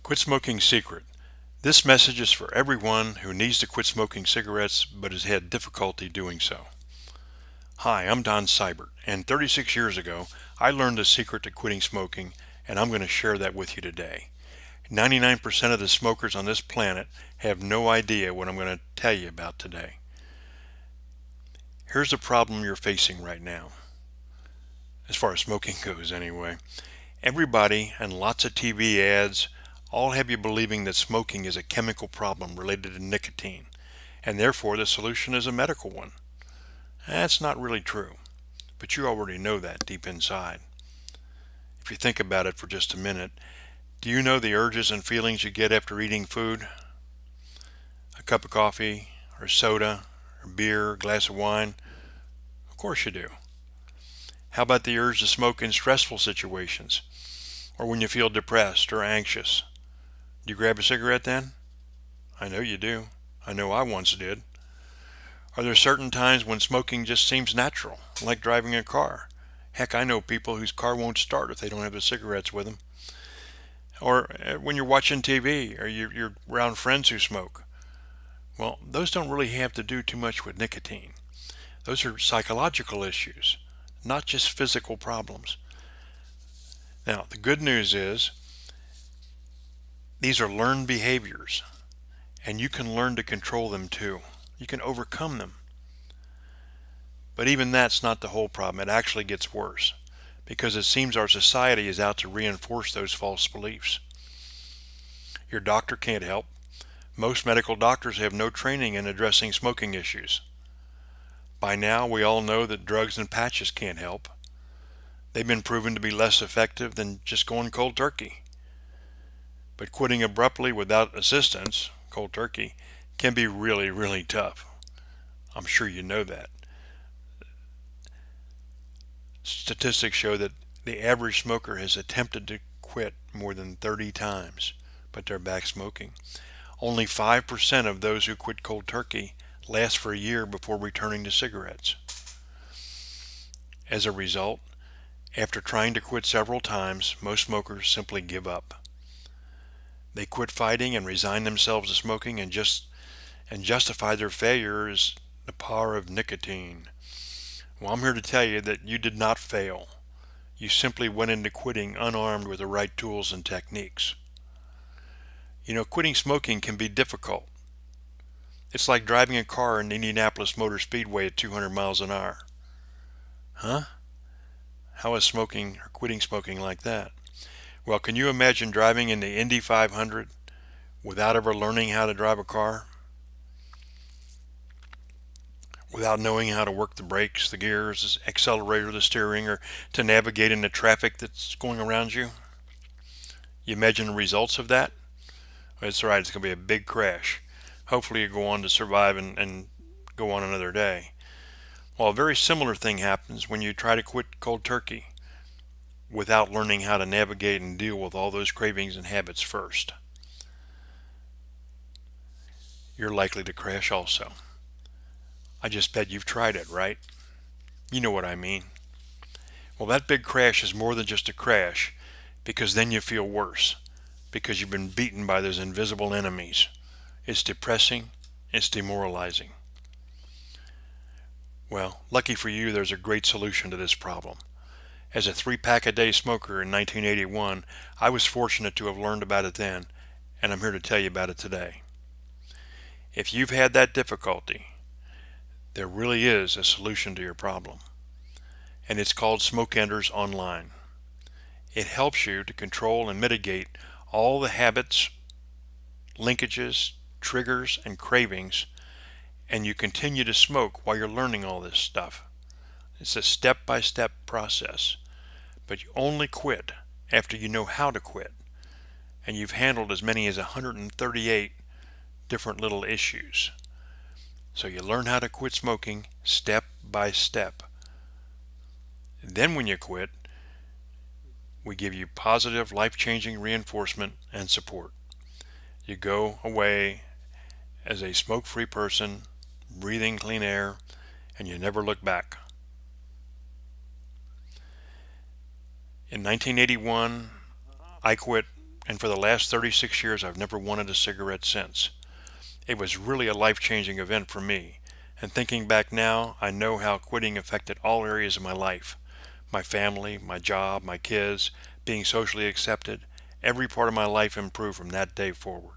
Quit smoking secret. This message is for everyone who needs to quit smoking cigarettes but has had difficulty doing so. Hi, I'm Don Seibert, and 36 years ago, I learned the secret to quitting smoking, and I'm going to share that with you today. 99% of the smokers on this planet have no idea what I'm going to tell you about today. Here's the problem you're facing right now, as far as smoking goes anyway. Everybody and lots of TV ads all have you believing that smoking is a chemical problem related to nicotine, and therefore the solution is a medical one. That's not really true, but you already know that deep inside. If you think about it for just a minute, do you know the urges and feelings you get after eating food? A cup of coffee, or soda, or beer, a glass of wine? Of course you do. How about the urge to smoke in stressful situations, or when you feel depressed or anxious? Do you grab a cigarette then? I know you do. I know I once did. Are there certain times when smoking just seems natural, like driving a car? Heck, I know people whose car won't start if they don't have the cigarettes with them. Or when you're watching TV, or you're around friends who smoke. Well, those don't really have to do too much with nicotine. Those are psychological issues, not just physical problems. Now, the good news is, these are learned behaviors, and you can learn to control them too. You can overcome them. But even that's not the whole problem. It actually gets worse, because it seems our society is out to reinforce those false beliefs. Your doctor can't help. Most medical doctors have no training in addressing smoking issues. By now, we all know that drugs and patches can't help. They've been proven to be less effective than just going cold turkey. But quitting abruptly without assistance, cold turkey, can be really, really tough. I'm sure you know that. Statistics show that the average smoker has attempted to quit more than 30 times, but they're back smoking. Only 5% of those who quit cold turkey last for a year before returning to cigarettes. As a result, after trying to quit several times, most smokers simply give up. They quit fighting and resign themselves to smoking and justify their failure as the power of nicotine. Well, I'm here to tell you that you did not fail. You simply went into quitting unarmed with the right tools and techniques. You know, quitting smoking can be difficult. It's like driving a car in Indianapolis Motor Speedway at 200 miles an hour. Huh? How is smoking or quitting smoking like that? Well, can you imagine driving in the Indy 500 without ever learning how to drive a car? Without knowing how to work the brakes, the gears, the accelerator, the steering, or to navigate in the traffic that's going around you? You imagine the results of that? That's right, it's going to be a big crash. Hopefully you go on to survive and go on another day. Well, a very similar thing happens when you try to quit cold turkey without learning how to navigate and deal with all those cravings and habits first. You're likely to crash also. I just bet you've tried it, right? You know what I mean. Well, that big crash is more than just a crash, because then you feel worse, because you've been beaten by those invisible enemies. It's depressing, it's demoralizing. Well, lucky for you, there's a great solution to this problem. As a 3-pack-a-day smoker in 1981, I was fortunate to have learned about it then, and I'm here to tell you about it today. If you've had that difficulty, there really is a solution to your problem, and it's called Smoke Enders Online. It helps you to control and mitigate all the habits, linkages, triggers, and cravings, and you continue to smoke while you're learning all this stuff. It's a step-by-step process, but you only quit after you know how to quit, and you've handled as many as 138 different little issues. So you learn how to quit smoking step by step. Then when you quit, we give you positive, life-changing reinforcement and support. You go away as a smoke-free person, breathing clean air, and you never look back. In 1981, I quit and for the last 36 years I've never wanted a cigarette since. It was really a life-changing event for me, and thinking back now, I know how quitting affected all areas of my life. My family, my job, my kids, being socially accepted, every part of my life improved from that day forward.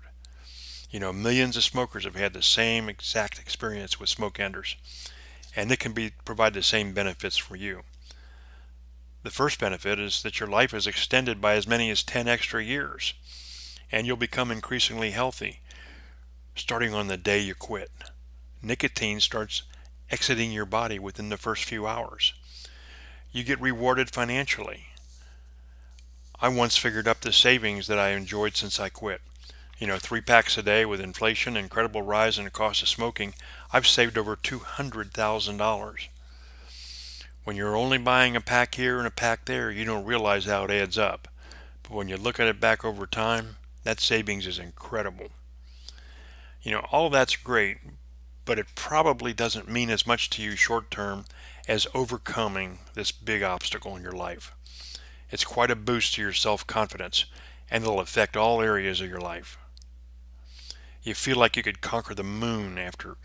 Millions of smokers have had the same exact experience with smoke enders, and it can provide the same benefits for you. The first benefit is that your life is extended by as many as 10 extra years, and you'll become increasingly healthy starting on the day you quit. Nicotine starts exiting your body within the first few hours. You get rewarded financially. I once figured up the savings that I enjoyed since I quit. 3 packs a day. With inflation and incredible rise in the cost of smoking, I've saved over $200,000. When you're only buying a pack here and a pack there, you don't realize how it adds up. But when you look at it back over time, that savings is incredible. All that's great, but it probably doesn't mean as much to you short term as overcoming this big obstacle in your life. It's quite a boost to your self-confidence, and it'll affect all areas of your life. You feel like you could conquer the moon after.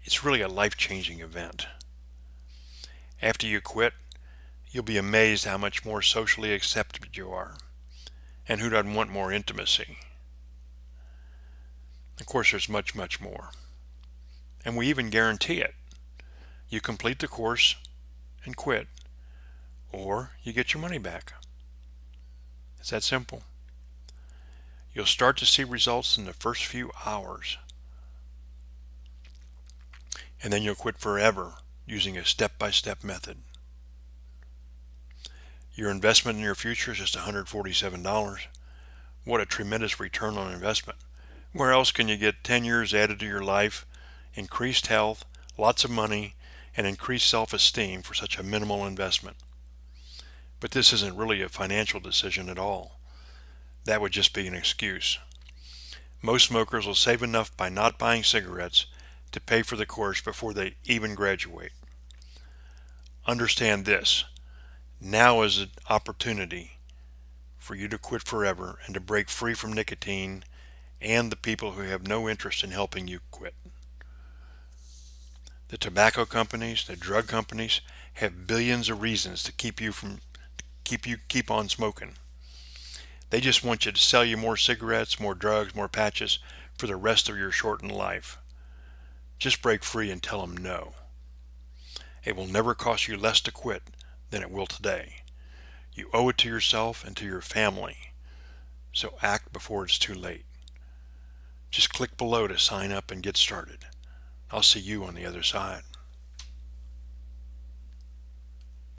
It's really a life-changing event. After you quit, you'll be amazed how much more socially accepted you are, and who doesn't want more intimacy. Of course, there's much, much more. And we even guarantee it. You complete the course and quit, or you get your money back. It's that simple. You'll start to see results in the first few hours, and then you'll quit forever using a step-by-step method. Your investment in your future is just $147. What a tremendous return on investment. Where else can you get 10 years added to your life, increased health, lots of money, and increased self-esteem for such a minimal investment? But this isn't really a financial decision at all. That would just be an excuse. Most smokers will save enough by not buying cigarettes to pay for the course before they even graduate. Understand this. Now is an opportunity for you to quit forever and to break free from nicotine and the people who have no interest in helping you quit. The tobacco companies, the drug companies have billions of reasons to keep on smoking. They just want you to sell you more cigarettes, more drugs, more patches for the rest of your shortened life. Just break free and tell them no. It will never cost you less to quit than it will today. You owe it to yourself and to your family. So act before it's too late. Just click below to sign up and get started. I'll see you on the other side.